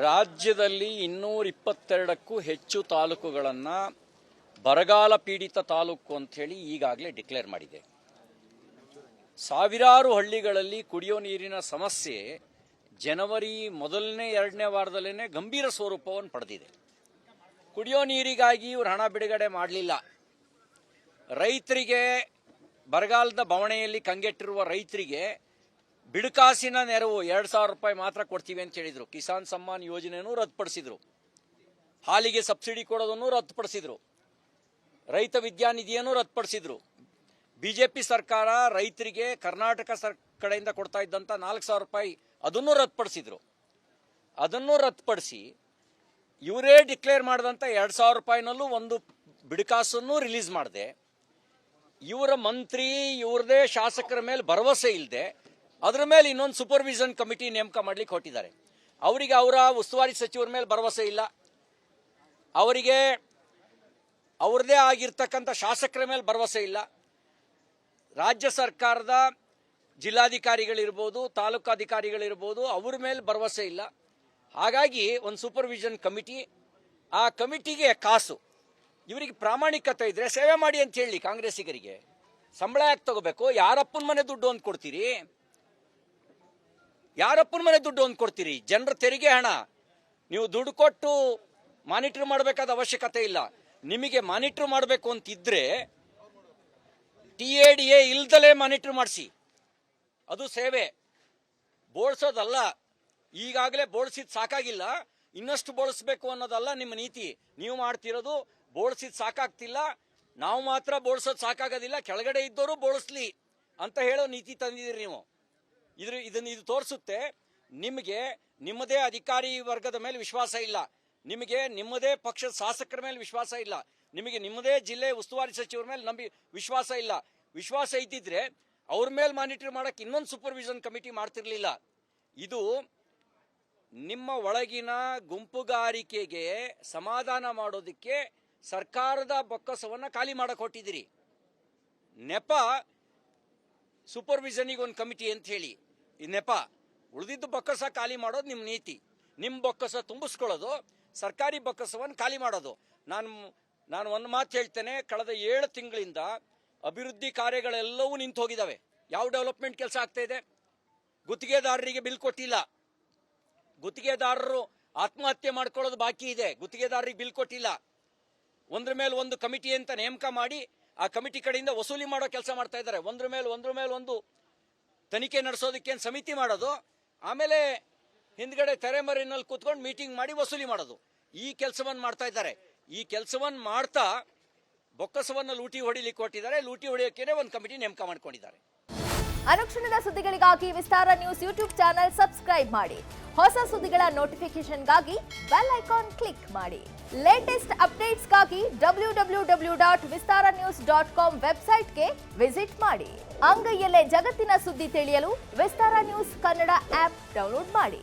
ರಾಜ್ಯದಲ್ಲಿ 222ಕ್ಕೂ ಹೆಚ್ಚು ತಾಲೂಕುಗಳನ್ನು ಬರಗಾಲ ಪೀಡಿತ ತಾಲೂಕು ಅಂತ ಹೇಳಿ ಈಗಾಗಲೇ ಡಿಕ್ಲೇರ್ ಮಾಡಿದೆ. ಸಾವಿರಾರು ಹಳ್ಳಿಗಳಲ್ಲಿ ಕುಡಿಯೋ ನೀರಿನ ಸಮಸ್ಯೆ ಜನವರಿ ಮೊದಲನೇ ಎರಡನೇ ವಾರದಲ್ಲೇ ಗಂಭೀರ ಸ್ವರೂಪವನ್ನು ಪಡೆದಿದೆ. ಕುಡಿಯೋ ನೀರಿಗಾಗಿ ಇವರು ಹಣ ಬಿಡುಗಡೆ ಮಾಡಲಿಲ್ಲ. ರೈತರಿಗೆ ಬರಗಾಲದ ಬವಣೆಯಲ್ಲಿ ಕಂಗೆಟ್ಟಿರುವ ರೈತರಿಗೆ ಬಿಡುಕಾಸಿನ ನೆರವು 2,000 ರೂಪಾಯಿ ಮಾತ್ರ ಕೊಡ್ತೀವಿ ಅಂತ ಹೇಳಿದರು. ಕಿಸಾನ್ ಸಮ್ಮಾನ್ ಯೋಜನೆಯನ್ನು ರದ್ದುಪಡಿಸಿದರು. ಹಾಲಿಗೆ ಸಬ್ಸಿಡಿ ಕೊಡೋದನ್ನು ರದ್ದುಪಡಿಸಿದರು. ರೈತ ವಿದ್ಯಾನಿಧಿಯನ್ನು ರದ್ದುಪಡಿಸಿದರು. ಬಿಜೆಪಿ ಸರ್ಕಾರ ರೈತರಿಗೆ ಕರ್ನಾಟಕ ಕಡೆಯಿಂದ ಕೊಡ್ತಾ ಇದ್ದಂಥ 4,000 ರೂಪಾಯಿ ಅದನ್ನು ರದ್ದುಪಡಿಸಿದರು. ಅದನ್ನು ರದ್ದುಪಡಿಸಿ ಇವರೇ ಡಿಕ್ಲೇರ್ ಮಾಡಿದಂಥ 2,000 ರೂಪಾಯಿನಲ್ಲೂ ಒಂದು ಬಿಡುಕಾಸನ್ನು ರಿಲೀಸ್ ಮಾಡಿದೆ. ಇವರ ಮಂತ್ರಿ ಇವ್ರದೇ ಶಾಸಕರ ಮೇಲೆ ಭರವಸೆ ಇಲ್ಲದೆ ಅದರ ಮೇಲೆ ಇನ್ನೊಂದು ಸೂಪರ್ವಿಷನ್ ಕಮಿಟಿ ನೇಮಕ ಮಾಡ್ಲಿಕ್ಕೆ ಹೊರಟಿದ್ದಾರೆ. ಅವರಿಗೆ ಅವರ ಉಸ್ತುವಾರಿ ಸಚಿವರ ಮೇಲೆ ಭರವಸೆ ಇಲ್ಲ. ಅವರಿಗೆ ಅವ್ರದೇ ಆಗಿರ್ತಕ್ಕಂಥ ಶಾಸಕರ ಮೇಲೆ ಭರವಸೆ ಇಲ್ಲ. ರಾಜ್ಯ ಸರ್ಕಾರದ ಜಿಲ್ಲಾಧಿಕಾರಿಗಳಿರ್ಬೋದು, ತಾಲೂಕಾಧಿಕಾರಿಗಳಿರ್ಬೋದು, ಅವ್ರ ಮೇಲೆ ಭರವಸೆ ಇಲ್ಲ. ಹಾಗಾಗಿ ಒಂದು ಸೂಪರ್ವಿಷನ್ ಕಮಿಟಿ, ಆ ಕಮಿಟಿಗೆ ಕಾಸು. ಇವರಿಗೆ ಪ್ರಾಮಾಣಿಕತೆ ಇದ್ರೆ ಸೇವೆ ಮಾಡಿ ಅಂತ ಹೇಳಿ. ಕಾಂಗ್ರೆಸ್ಸಿಗರಿಗೆ ಸಂಬಳ ಯಾಕೆ ತಗೋಬೇಕು? ಯಾರಪ್ಪನ ಮನೆ ದುಡ್ಡು ಅಂತ ಕೊಡ್ತೀರಿ? ಯಾರಪ್ಪನ ಮನೆ ದುಡ್ಡು ಅಂತ ಕೊಡ್ತೀರಿ? ಜನರ ತೆರಿಗೆ ಹಣ. ನೀವು ದುಡ್ಡು ಕೊಟ್ಟು ಮಾನಿಟರ್ ಮಾಡಬೇಕಾದ ಅವಶ್ಯಕತೆ ಇಲ್ಲ. ನಿಮಗೆ ಮಾನಿಟರ್ ಮಾಡಬೇಕು ಅಂತಿದ್ರೆ TADA ಇಲ್ದಲೇ ಮಾನಿಟರ್ ಮಾಡಿಸಿ. ಅದು ಸೇವೆ, ಬೋಳ್ಸೋದಲ್ಲ. ಈಗಾಗಲೇ ಬೋಳ್ಸಿದ್ ಸಾಕಾಗಿಲ್ಲ, ಇನ್ನಷ್ಟು ಬೋಳಿಸ್ಬೇಕು ಅನ್ನೋದಲ್ಲ ನಿಮ್ಮ ನೀತಿ. ನೀವು ಮಾಡ್ತಿರೋದು ಬೋಳ್ಸಿದ್ ಸಾಕಾಗ್ತಿಲ್ಲ, ನಾವು ಮಾತ್ರ ಬೋಳ್ಸೋದು ಸಾಕಾಗೋದಿಲ್ಲ, ಕೆಳಗಡೆ ಇದ್ದವರು ಬೋಳಿಸ್ಲಿ ಅಂತ ಹೇಳೋ ನೀತಿ ತಂದಿದ್ದೀರಿ ನೀವು. ಇದು ತೋರಿಸುತ್ತೆ ನಿಮಗೆ ನಿಮ್ಮದೇ ಅಧಿಕಾರಿ ವರ್ಗದ ಮೇಲೆ ವಿಶ್ವಾಸ ಇಲ್ಲ, ನಿಮಗೆ ನಿಮ್ಮದೇ ಪಕ್ಷದ ಶಾಸಕರ ಮೇಲೆ ವಿಶ್ವಾಸ ಇಲ್ಲ, ನಿಮಗೆ ನಿಮ್ಮದೇ ಜಿಲ್ಲೆ ಉಸ್ತುವಾರಿ ಸಚಿವರ ಮೇಲೆ ವಿಶ್ವಾಸ ಇಲ್ಲ. ವಿಶ್ವಾಸ ಇದ್ದಿದ್ರೆ ಅವ್ರ ಮೇಲೆ ಮಾನಿಟರ್ ಮಾಡಕ್ಕೆ ಇನ್ನೊಂದು ಸೂಪರ್ವಿಷನ್ ಕಮಿಟಿ ಮಾಡ್ತಿರ್ಲಿಲ್ಲ. ಇದು ನಿಮ್ಮ ಒಳಗಿನ ಗುಂಪುಗಾರಿಕೆಗೆ ಸಮಾಧಾನ ಮಾಡೋದಕ್ಕೆ ಸರ್ಕಾರದ ಬೊಕ್ಕಸವನ್ನು ಖಾಲಿ ಮಾಡಕ್ಕೆ ಹೊಟ್ಟಿದ್ದೀರಿ. ನೆಪ ಸೂಪರ್ವಿಷನಿಗೆ ಒಂದು ಕಮಿಟಿ ಅಂತ ಹೇಳಿ ಈ ನೆಪ. ಉಳಿದಿದ್ದು ಬೊಕ್ಕಸ ಖಾಲಿ ಮಾಡೋದು ನಿಮ್ಮ ನೀತಿ. ನಿಮ್ಮ ಬೊಕ್ಕಸ ತುಂಬಿಸ್ಕೊಳ್ಳೋದು, ಸರ್ಕಾರಿ ಬೊಕ್ಕಸವನ್ನು ಖಾಲಿ ಮಾಡೋದು. ನಾನು ಒಂದು ಮಾತು ಹೇಳ್ತೇನೆ, ಕಳೆದ 7 ತಿಂಗಳಿಂದ ಅಭಿವೃದ್ಧಿ ಕಾರ್ಯಗಳೆಲ್ಲವೂ ನಿಂತು ಹೋಗಿದ್ದಾವೆ. ಯಾವ ಡೆವಲಪ್ಮೆಂಟ್ ಕೆಲಸ ಆಗ್ತಾ ಇದೆ? ಗುತ್ತಿಗೆದಾರರಿಗೆ ಬಿಲ್ ಕೊಟ್ಟಿಲ್ಲ. ಗುತ್ತಿಗೆದಾರರು ಆತ್ಮಹತ್ಯೆ ಮಾಡ್ಕೊಳ್ಳೋದು ಬಾಕಿ ಇದೆ. ಗುತ್ತಿಗೆದಾರರಿಗೆ ಬಿಲ್ ಕೊಟ್ಟಿಲ್ಲ. ಒಂದ್ರ ಮೇಲೆ ಒಂದು ಕಮಿಟಿ ಅಂತ ನೇಮಕ ಮಾಡಿ ಆ ಕಮಿಟಿ ಕಡೆಯಿಂದ ವಸೂಲಿ ಮಾಡೋ ಕೆಲಸ ಮಾಡ್ತಾ ಇದ್ದಾರೆ. ಒಂದ್ರ ಮೇಲೆ ಒಂದು ತನಿಖೆ ನಡೆಸೋದಕ್ಕೆ ಸಮಿತಿ ಮಾಡೋದು, ಆಮೇಲೆ ಹಿಂದ್ಗಡೆ ತೆರೆಮರೆಯಲ್ಲಿ ಕೂತ್ಕೊಂಡು ಮೀಟಿಂಗ್ ಮಾಡಿ ವಸೂಲಿ ಮಾಡೋದು. ಈ ಕೆಲಸವನ್ನು ಮಾಡ್ತಾ ಇದ್ದಾರೆ. ಈ ಕೆಲಸವನ್ನು ಮಾಡ್ತಾ ಬೊಕ್ಕಸವನ್ನು ಲೂಟಿ ಹೊಡಿಲಿಕ್ಕೆ ಕೊಟ್ಟಿದ್ದಾರೆ. ಲೂಟಿ ಹೊಡೆಯೋಕೆ ಒಂದು ಕಮಿಟಿ ನೇಮಕ ಮಾಡ್ಕೊಂಡಿದ್ದಾರೆ. ಅನುಕ್ಷಣದ ಸುದ್ದಿಗಳಿಗಾಗಿ ವಿಸ್ತಾರ ನ್ಯೂಸ್ ಯೂಟ್ಯೂಬ್ ಚಾನೆಲ್ ಸಬ್ಸ್ಕ್ರೈಬ್ ಮಾಡಿ. ಹೊಸ ಸುದ್ದಿಗಳ ನೋಟಿಫಿಕೇಶನ್ಗಾಗಿ ಬೆಲ್ ಐಕಾನ್ ಕ್ಲಿಕ್ ಮಾಡಿ. ಲೇಟೆಸ್ಟ್ ಅಪ್ಡೇಟ್ಸ್ಗಾಗಿ www.vistaranews.com ವೆಬ್ಸೈಟ್ಗೆ ವಿಸಿಟ್ ಮಾಡಿ. ಅಂಗೈಯಲ್ಲೇ ಜಗತ್ತಿನ ಸುದ್ದಿ ತಿಳಿಯಲು ವಿಸ್ತಾರ ನ್ಯೂಸ್ ಕನ್ನಡ ಆಪ್ ಡೌನ್ಲೋಡ್ ಮಾಡಿ.